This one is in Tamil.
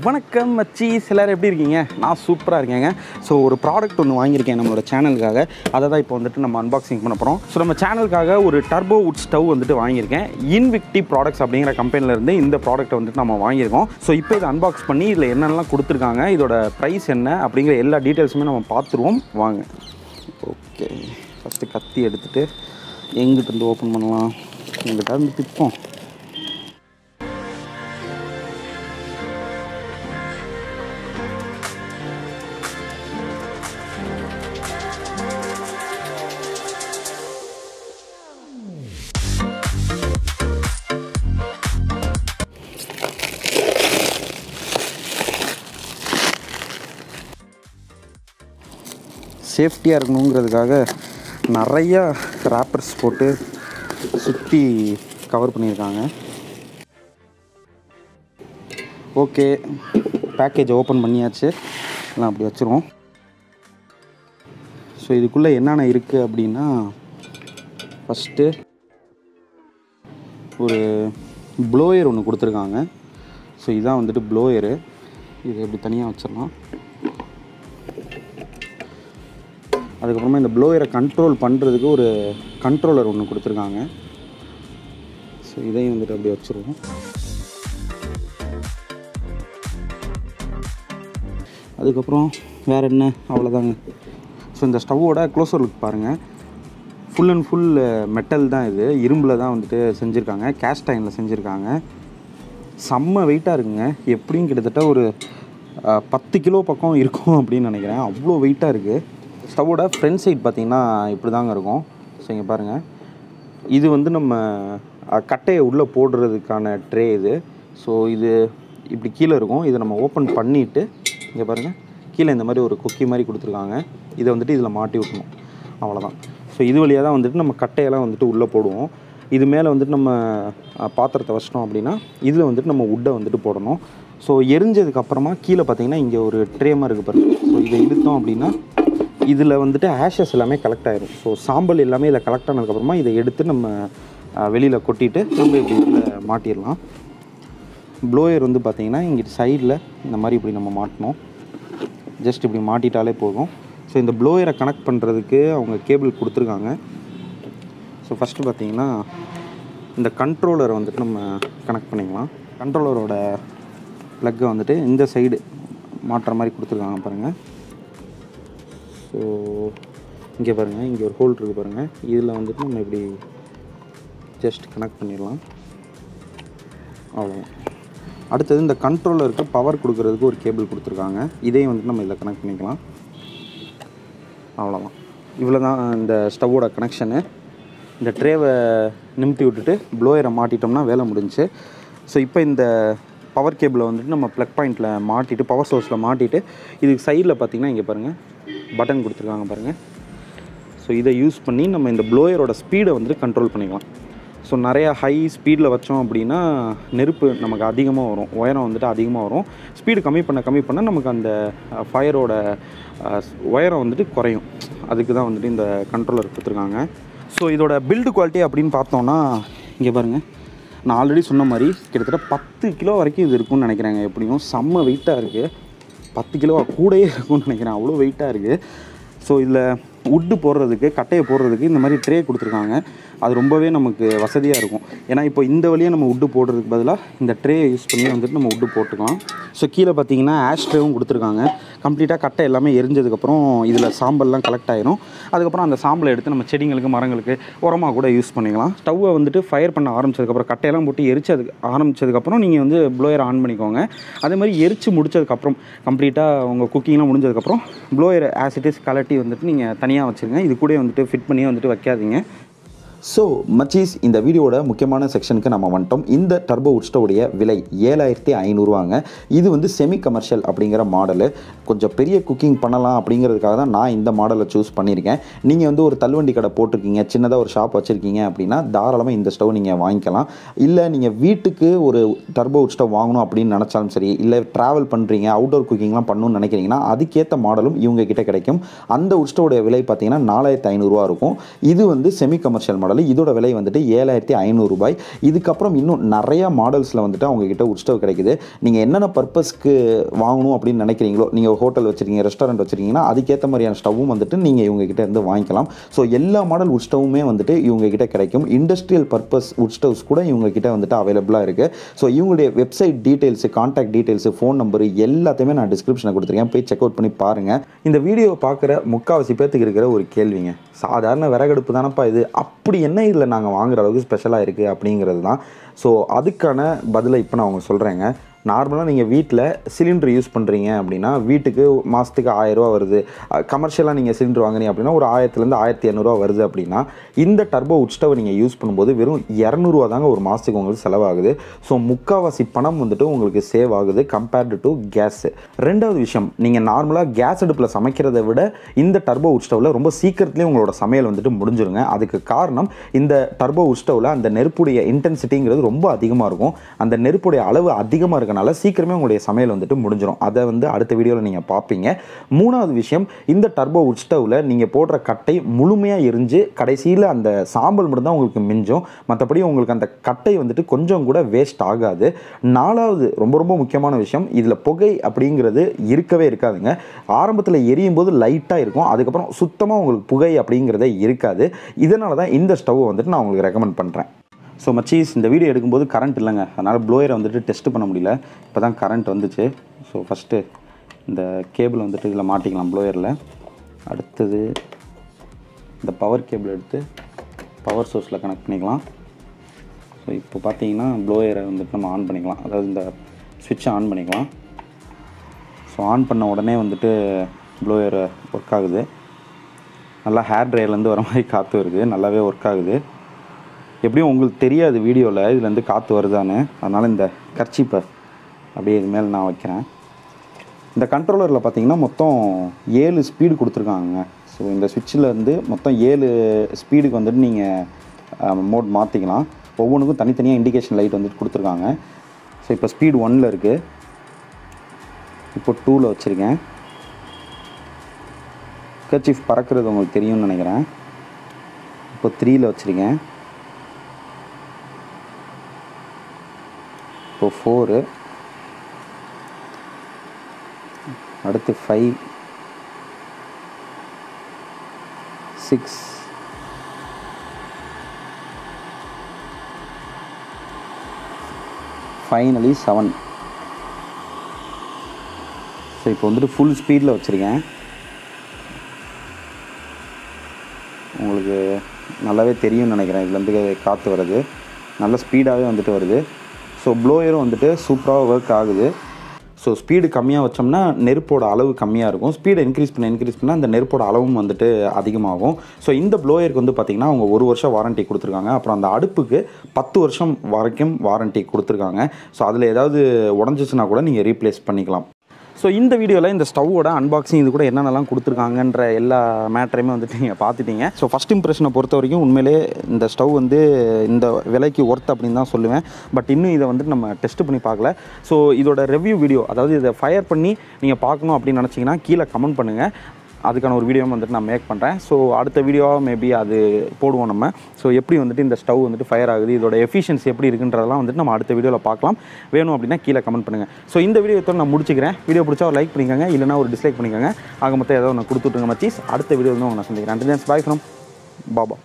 வணக்கம் மச்சி, எல்லாரும் எப்படி இருக்கீங்க? நான் சூப்பராக இருக்கேங்க. ஸோ ஒரு ப்ராடக்ட் ஒன்று வாங்கியிருக்கேன் நம்மளோட சேனலுக்காக. அதை தான் இப்போ வந்துட்டு நம்ம அன்பாக்சிங் பண்ண போகிறோம். ஸோ நம்ம சேனலுக்காக ஒரு டர்போ வுட் ஸ்டவ் வந்துட்டு வாங்கியிருக்கேன். இன்விக்டி ப்ராடக்ட்ஸ் அப்படிங்கிற கம்பெனிலேருந்து இந்த ப்ராடக்ட்டை வந்துட்டு நம்ம வாங்கியிருக்கோம். ஸோ இப்போ இதை அன்பாக்ஸ் பண்ணி இதில் என்னென்னலாம் கொடுத்துருக்காங்க, இதோட ப்ரைஸ் என்ன அப்படிங்கிற எல்லா டீட்டெயில்ஸுமே நம்ம பார்த்துருவோம். வாங்க. ஓகே, ஃபஸ்ட்டு கத்தி எடுத்துகிட்டு எங்கிட்ட இருந்து ஓப்பன் பண்ணலாம். எங்கிட்ட இருந்து திப்போம். சேஃப்டியாக இருக்கணுங்கிறதுக்காக நிறையா ராப்பர்ஸ் போட்டு சுற்றி கவர் பண்ணியிருக்காங்க. ஓகே, பேக்கேஜ் ஓப்பன் பண்ணியாச்சு. எல்லாம் அப்படி வச்சுருவோம். ஸோ இதுக்குள்ளே என்னென்ன இருக்குது அப்படின்னா, ஃபஸ்ட்டு ஒரு ப்ளோயர் ஒன்று கொடுத்துருக்காங்க. ஸோ இதான் வந்துட்டு ப்ளோயரு. இது எப்படி தனியாக வச்சிடலாம். அதுக்கப்புறமா இந்த ப்ளோயரை கண்ட்ரோல் பண்ணுறதுக்கு ஒரு கண்ட்ரோலர் ஒன்று கொடுத்துருக்காங்க. ஸோ இதையும் வந்துட்டு அப்படி வச்சுருவோம். அதுக்கப்புறம் வேறு என்ன, அவ்வளோதாங்க. ஸோ இந்த ஸ்டவ்வோட க்ளோஸர் லுக் பாருங்கள். ஃபுல் அண்ட் ஃபுல் மெட்டல் தான். இது இரும்பில் தான் வந்துட்டு செஞ்சுருக்காங்க. கேஸ்ட் அயனில் செஞ்சுருக்காங்க. செம்ம வெயிட்டாக இருக்குங்க. எப்படியும் கிட்டத்தட்ட ஒரு 10 கிலோ பக்கம் இருக்கும் அப்படின்னு நினைக்கிறேன். அவ்வளோ வெயிட்டாக இருக்குது. ஸ்டவ்வோட ஃப்ரண்ட் சைட் பார்த்திங்கன்னா இப்படி தாங்க இருக்கும். ஸோ இங்கே பாருங்கள், இது வந்து நம்ம கட்டையை உள்ளே போடுறதுக்கான ட்ரே இது. ஸோ இது இப்படி கீழே இருக்கும். இதை நம்ம ஓப்பன் பண்ணிவிட்டு இங்கே பாருங்கள், கீழே இந்த மாதிரி ஒரு கொக்கி மாதிரி கொடுத்துருக்காங்க. இதை வந்துட்டு இதில் மாட்டி விட்டணும், அவ்வளோதான். ஸோ இது வழியாக தான் வந்துட்டு நம்ம கட்டையெல்லாம் வந்துட்டு உள்ளே போடுவோம். இது மேலே வந்துட்டு நம்ம பாத்திரத்தை வச்சிட்டோம் அப்படின்னா இதில் வந்துட்டு நம்ம உட்டை வந்துட்டு போடணும். ஸோ எரிஞ்சதுக்கப்புறமா கீழே பார்த்திங்கன்னா இங்கே ஒரு ட்ரே மாதிரி இருக்குது பாருங்கள். ஸோ இதை இழுத்தோம் அப்படின்னா இதில் வந்துட்டு ஆஷஸ் எல்லாமே கலெக்ட் ஆகிடும். ஸோ சாம்பல் எல்லாமே இதில் கலெக்ட் ஆனதுக்கப்புறமா இதை எடுத்து நம்ம வெளியில் கொட்டிட்டு நம்ம இப்படி இதில் மாட்டிடலாம். ப்ளோயர் வந்து பார்த்திங்கன்னா இங்கே சைடில் இந்த மாதிரி இப்படி நம்ம மாட்டணும். ஜஸ்ட் இப்படி மாட்டிட்டாலே போதும். ஸோ இந்த ப்ளோயரை கனெக்ட் பண்ணுறதுக்கு அவங்க கேபிள் கொடுத்துருக்காங்க. ஸோ ஃபஸ்ட்டு பார்த்திங்கன்னா இந்த கண்ட்ரோலரை வந்துட்டு நம்ம கனெக்ட் பண்ணிக்கலாம். கண்ட்ரோலரோட ப்ளக்கை வந்துட்டு இந்த சைடு மாட்டுற மாதிரி கொடுத்துருக்காங்க பாருங்கள். ஸோ இங்கே பாருங்கள், இங்கே ஒரு ஹோல் இருக்குது பாருங்கள். இதில் வந்துட்டு நம்ம இப்படி ஜஸ்ட் கனெக்ட் பண்ணிடலாம், அவ்வளோதான். அடுத்தது இந்த கண்ட்ரோலருக்கு பவர் கொடுக்குறதுக்கு ஒரு கேபிள் கொடுத்துருக்காங்க. இதையும் வந்துட்டு நம்ம இதில் கனெக்ட் பண்ணிக்கலாம், அவ்வளோதான். இவ்வளோ தான் இந்த ஸ்டவ்வோட கனெக்ஷனு. இந்த ட்ரேவை நிமித்தி விட்டுட்டு ப்ளோயரை மாட்டிட்டோம்னா வேலை முடிஞ்சுச்சு. ஸோ இப்போ இந்த பவர் கேபிளை வந்துட்டு நம்ம ப்ளக் பாயிண்ட்டில் மாட்டிட்டு, பவர் சோர்ஸில் மாட்டிட்டு, இதுக்கு சைடில் பார்த்திங்கன்னா இங்கே பாருங்கள் பட்டன் கொடுத்துருக்காங்க பாருங்கள். ஸோ இதை யூஸ் பண்ணி நம்ம இந்த ப்ளோயரோட ஸ்பீடை வந்துட்டு கண்ட்ரோல் பண்ணிக்கலாம். ஸோ நிறையா ஹை ஸ்பீடில் வச்சோம் அப்படின்னா நெருப்பு நமக்கு அதிகமாக வரும், உயரம் வந்துட்டு அதிகமாக வரும். ஸ்பீடு கம்மி பண்ண நமக்கு அந்த ஃபயரோட உயரம் வந்துட்டு குறையும். அதுக்கு தான் வந்துட்டு இந்த கண்ட்ரோலர் கொடுத்துருக்காங்க. ஸோ இதோட பில்டு குவாலிட்டி அப்படின்னு பார்த்தோன்னா இங்கே பாருங்கள், நான் ஆல்ரெடி சொன்ன மாதிரி கிட்டத்தட்ட 10 கிலோ வரைக்கும் இது இருக்குன்னு நினைக்கிறேங்க. எப்படியும் செம்ம வெயிட்டாக இருக்குது. 10 கிலோ கூடயே இருக்கும்னு நினைக்கிறேன், அவ்வளோ வெயிட்டாக இருக்குது. ஸோ இதில் உட்டு போடுறதுக்கு, கட்டையை போடுறதுக்கு இந்த மாதிரி ட்ரே கொடுத்துருக்காங்க. அது ரொம்பவே நமக்கு வசதியாக இருக்கும். ஏன்னா இப்போ இந்த வழியாக நம்ம உட்டு போடுறதுக்கு பதிலாக இந்த ட்ரேயை யூஸ் பண்ணி வந்துட்டு நம்ம உட்டு போட்டுக்கலாம். ஸோ கீழே பார்த்தீங்கன்னா ஆஷ் ட்ரேவும் கொடுத்துருக்காங்க. கம்ப்ளீட்டாக கட்டை எல்லாமே எரிஞ்சதுக்கப்புறம் இதில் சாம்பல்லாம் கலெக்ட் ஆகிரும். அதுக்கப்புறம் அந்த சாம்பலை எடுத்து நம்ம செடிங்களுக்கு, மரங்களுக்கு உரமாக கூட யூஸ் பண்ணிக்கலாம். ஸ்டவ்வை வந்துட்டு ஃபயர் பண்ண ஆரம்பிச்சதுக்கப்புறம், கட்டையெல்லாம் போட்டு ஆரம்பித்ததுக்கப்புறம் நீங்கள் வந்து ப்ளோயரை ஆன் பண்ணிக்கோங்க. அதே மாதிரி எரிச்சு முடிச்சதுக்கப்புறம், கம்ப்ளீட்டாக உங்கள் குக்கிங்லாம் முடிஞ்சதுக்கப்புறம் ப்ளோயரை ஆஸ் இட் இஸ் கலட்டி வந்துட்டு நீங்கள் தனியாக வச்சுருங்க. இது கூட வந்துட்டு ஃபிட் பண்ணி வந்துட்டு வைக்காதீங்க. ஸோ மச்சீஸ், இந்த வீடியோட முக்கியமான செக்ஷனுக்கு நம்ம வந்துட்டோம். இந்த டர்போ வுட் ஸ்டவ்வுடைய விலை 7500 இது வந்து செமி கமர்ஷியல் அப்படிங்கிற மாடலு. கொஞ்சம் பெரிய குக்கிங் பண்ணலாம் அப்படிங்கிறதுக்காக தான் நான் இந்த மாடலை சூஸ் பண்ணியிருக்கேன். நீங்கள் வந்து ஒரு தள்ளுவண்டி கடை போட்டிருக்கீங்க, சின்னதாக ஒரு ஷாப் வச்சுருக்கீங்க அப்படின்னா தாராளமாக இந்த ஸ்டவ் நீங்கள் வாங்கிக்கலாம். இல்லை நீங்கள் வீட்டுக்கு ஒரு டர்போ வுட் ஸ்டவ் வாங்கணும் அப்படின்னு நினச்சாலும் சரி, இல்லை ட்ராவல் பண்ணுறீங்க, அவுட்டோர் குக்கிங்லாம் பண்ணணும்னு நினைக்கிறீங்கன்னா அதுக்கேற்ற மாடலும் இவங்க கிட்ட கிடைக்கும். அந்த வுட் ஸ்டவ்வுடைய விலை பார்த்தீங்கன்னா 4500 இருக்கும். இது வந்து செமி கமர்ஷியல் மாடல். மாடல். இதோட விலை வந்துட்டு 7500 ரூபாய். இதுக்கப்புறம் இன்னும் நிறையா மாடல்ஸில் வந்துட்டு அவங்கக்கிட்ட உட் ஸ்டவ் கிடைக்குது. நீங்கள் என்னென்ன பர்பஸ்க்கு வாங்கணும் அப்படின்னு நினைக்கிறீங்களோ, நீங்கள் ஹோட்டல் வச்சுருக்கீங்க, ரெஸ்டாரண்ட் வச்சுருக்கீங்கன்னா அதுக்கேற்ற மாதிரியான ஸ்டவ்வும் வந்துட்டு நீங்கள் இவங்ககிட்ட இருந்து வாங்கிக்கலாம். ஸோ எல்லா மாடல் உட் ஸ்டவ்வுமே வந்துட்டு இவங்ககிட்ட கிடைக்கும். இண்டஸ்ட்ரியல் பர்பஸ் உட் ஸ்டவ்ஸ் கூட இவங்ககிட்ட வந்துட்டு அவைலபிளாக இருக்குது. ஸோ இவங்களுடைய website details, contact details, phone number எல்லாத்தையுமே நான் டிஸ்கிரிப்ஷனில் கொடுத்துருக்கேன். போய் செக் அவுட் பண்ணி பாருங்கள். இந்த வீடியோவை பார்க்குற முக்கால்வாசி பேர்த்துக்கு இருக்கிற ஒரு கேள்விங்க, சாதாரண விறகடுப்பு தானப்பா இது, அப்படி என்ன இதில் நாங்கள் வாங்குற அளவுக்கு ஸ்பெஷலாக இருக்குது அப்படிங்கிறது தான். ஸோ அதுக்கான பதிலை இப்போ நான் அவங்க சொல்கிறேங்க. நார்மலாக நீங்கள் வீட்டில் சிலிண்டர் யூஸ் பண்ணுறீங்க அப்படின்னா வீட்டுக்கு மாதத்துக்கு 1000 ரூபா வருது. கமர்ஷியலாக நீங்கள் சிலிண்டர் வாங்குறீங்க அப்படின்னா ஒரு 1000லேருந்து 1200 வருது அப்படின்னா இந்த டர்போ உட் ஸ்டவ் நீங்கள் யூஸ் பண்ணும்போது வெறும் 200 ரூபா தாங்க ஒரு மாதத்துக்கு உங்களுக்கு செலவாகுது. ஸோ முக்கால்வாசி பணம் வந்துட்டு உங்களுக்கு சேவ் ஆகுது கம்பேர்டு டு கேஸு. ரெண்டாவது விஷயம், நீங்கள் நார்மலாக கேஸ் அடுப்பில் சமைக்கிறத விட இந்த டர்போ உட் ஸ்டவ்வில் ரொம்ப சீக்கிரத்துலேயே உங்களோட சமையல் வந்துட்டு முடிஞ்சிருங்க. அதுக்கு காரணம் இந்த டர்போ உட் ஸ்டவ்வில் அந்த நெருப்புடைய இன்டென்சிட்டிங்கிறது ரொம்ப அதிகமாக இருக்கும். அந்த நெருப்புடைய அளவு அதிகமாக இருக்க சீக்கிரமே உங்களுடைய சமையல் வந்துட்டு முடிஞ்சிடும். அதை வந்து அடுத்த வீடியோவில் நீங்கள் பார்ப்பீங்க. மூணாவது விஷயம், இந்த டர்போ உட் ஸ்டவ்வில் நீங்கள் போடுற கட்டை முழுமையாக எரிஞ்சு கடைசியில் அந்த சாம்பல் மட்டும் தான் உங்களுக்கு மிஞ்சும். மற்றபடி உங்களுக்கு அந்த கட்டை வந்துட்டு கொஞ்சம் கூட வேஸ்ட் ஆகாது. நாலாவது ரொம்ப ரொம்ப முக்கியமான விஷயம், இதில் புகை அப்படிங்கிறது இருக்கவே இருக்காதுங்க. ஆரம்பத்தில் எரியும் போது லைட்டாக இருக்கும், அதுக்கப்புறம் சுத்தமாக உங்களுக்கு புகை அப்படிங்கிறதே இருக்காது. இதனால தான் இந்த ஸ்டவ்வை வந்துட்டு நான் உங்களுக்கு ரெக்கமெண்ட் பண்ணுறேன். ஸோ மச்சீஸ், இந்த வீடியோ எடுக்கும்போது கரண்ட் இல்லைங்க, அதனால் ப்ளோயரை வந்துட்டு டெஸ்ட் பண்ண முடியல. இப்போ தான் கரண்ட் வந்துச்சு. ஸோ ஃபஸ்ட்டு இந்த கேபிள் வந்துட்டு இதில் மாட்டிக்கலாம் ப்ளோயரில். அடுத்தது இந்த பவர் கேபிள் எடுத்து பவர் சோர்ஸில் கனெக்ட் பண்ணிக்கலாம். ஸோ இப்போ பார்த்தீங்கன்னா ப்ளோயரை வந்துட்டு நம்ம ஆன் பண்ணிக்கலாம், அதாவது இந்த ஸ்விட்சை ஆன் பண்ணிக்கலாம். ஸோ ஆன் பண்ண உடனே வந்துட்டு ப்ளோயர் ஒர்க் ஆகுது. நல்லா ஹேர் ட்ரையர்லேருந்து வர மாதிரி காற்று வருது, நல்லாவே ஒர்க் ஆகுது. எப்படியும் உங்களுக்கு தெரியாது வீடியோவில் இதுலேருந்து காற்று வருதான்னு, அதனால் இந்த கர்ச்சிப்பை அப்படியே இது மேலே நான் வைக்கிறேன். இந்த கண்ட்ரோலரில் பார்த்தீங்கன்னா மொத்தம் 7 ஸ்பீடு கொடுத்துருக்காங்க. ஸோ இந்த ஸ்விட்சில் இருந்து மொத்தம் 7 ஸ்பீடுக்கு வந்துட்டு நீங்கள் மோட் மாற்றிக்கலாம். ஒவ்வொன்றுக்கும் தனித்தனியாக இண்டிகேஷன் லைட் வந்துட்டு கொடுத்துருக்காங்க. ஸோ இப்போ ஸ்பீடு 1ல் இருக்குது, இப்போ 2ல் வச்சுருக்கேன். கர்ச்சீஃப் பறக்கிறது உங்களுக்கு தெரியும்னு நினைக்கிறேன். இப்போ 3ல் வச்சுருக்கேன். இப்போ 4, அடுத்து 5, 6, ஃபைனலி 7. ஸோ இப்போ வந்துட்டு ஃபுல் ஸ்பீடில் வச்சுருக்கேன். உங்களுக்கு நல்லாவே தெரியும்னு நினைக்கிறேன், இதுலேருந்து காற்று வருது, நல்ல ஸ்பீடாகவே வந்துட்டு வருது. ஸோ ப்ளோயரும் வந்துட்டு சூப்பராக ஒர்க் ஆகுது. ஸோ ஸ்பீடு கம்மியாக வச்சோம்னா நெருப்போட அளவு கம்மியாக இருக்கும், ஸ்பீடை இன்க்ரீஸ் பண்ணால் அந்த நெருப்போட அளவும் வந்துட்டு அதிகமாகும். ஸோ இந்த ப்ளோயருக்கு வந்து பார்த்திங்கன்னா அவங்க 1 வருஷம் வாரண்ட்டி கொடுத்துருக்காங்க. அப்புறம் அந்த அடுப்புக்கு 10 வருஷம் வரைக்கும் வாரண்ட்டி கொடுத்துருக்காங்க. ஸோ அதில் ஏதாவது உடஞ்சிச்சுன்னா கூட நீங்கள் ரீப்ளேஸ் பண்ணிக்கலாம். ஸோ இந்த வீடியோவில் இந்த ஸ்டவ்வோட அன்பாக்சிங் இது கூட என்னென்னலாம் கொடுத்துருக்காங்கன்ற எல்லா மேட்டரையுமே வந்துட்டு நீங்கள் பார்த்துட்டீங்க. ஸோ ஃபஸ்ட் இம்ப்ரெஷனை பொறுத்த வரைக்கும் உண்மையிலே இந்த ஸ்டவ் வந்து இந்த விலைக்கு ஒர்த் அப்படின்னு தான் சொல்லுவேன். பட் இன்னும் இதை வந்துட்டு நம்ம டெஸ்ட் பண்ணி பார்க்கல. ஸோ இதோட ரிவ்யூ வீடியோ, அதாவது இதை ஃபயர் பண்ணி நீங்கள் பார்க்கணும் அப்படின்னு நினச்சிங்கன்னா கீழே கமெண்ட் பண்ணுங்கள். அதுக்கான ஒரு வீடியோ வந்துட்டு நான் மேக் பண்ணுறேன். ஸோ அடுத்த வீடியோவாக மேபி அது போடுவோம் நம்ம. ஸோ எப்படி வந்துட்டு இந்த ஸ்டவ் வந்துட்டு ஃபயர் ஆகுது, இதோட எஃபிஷியன்சி எப்படி இருக்குன்றதெல்லாம் வந்துட்டு நம்ம அடுத்த வீடியோவில் பார்க்கலாம். வேணும் அப்படின்னா கீழே கமெண்ட் பண்ணுங்கள். ஸோ இந்த வீடியோத்தோடு நான் முடிச்சுக்கிறேன். வீடியோ பிடிச்சா ஒரு லைக் பண்ணிக்கோங்க, இல்லைனா ஒரு டிஸ்லைக் பண்ணிக்கோங்க. ஆக மொத்தம் ஏதோ ஒன்று கொடுத்துட்ருங்க மச்சீஸ். அடுத்த வீடியோ வந்து நான் சந்திக்கிறேன். Bye from Baba.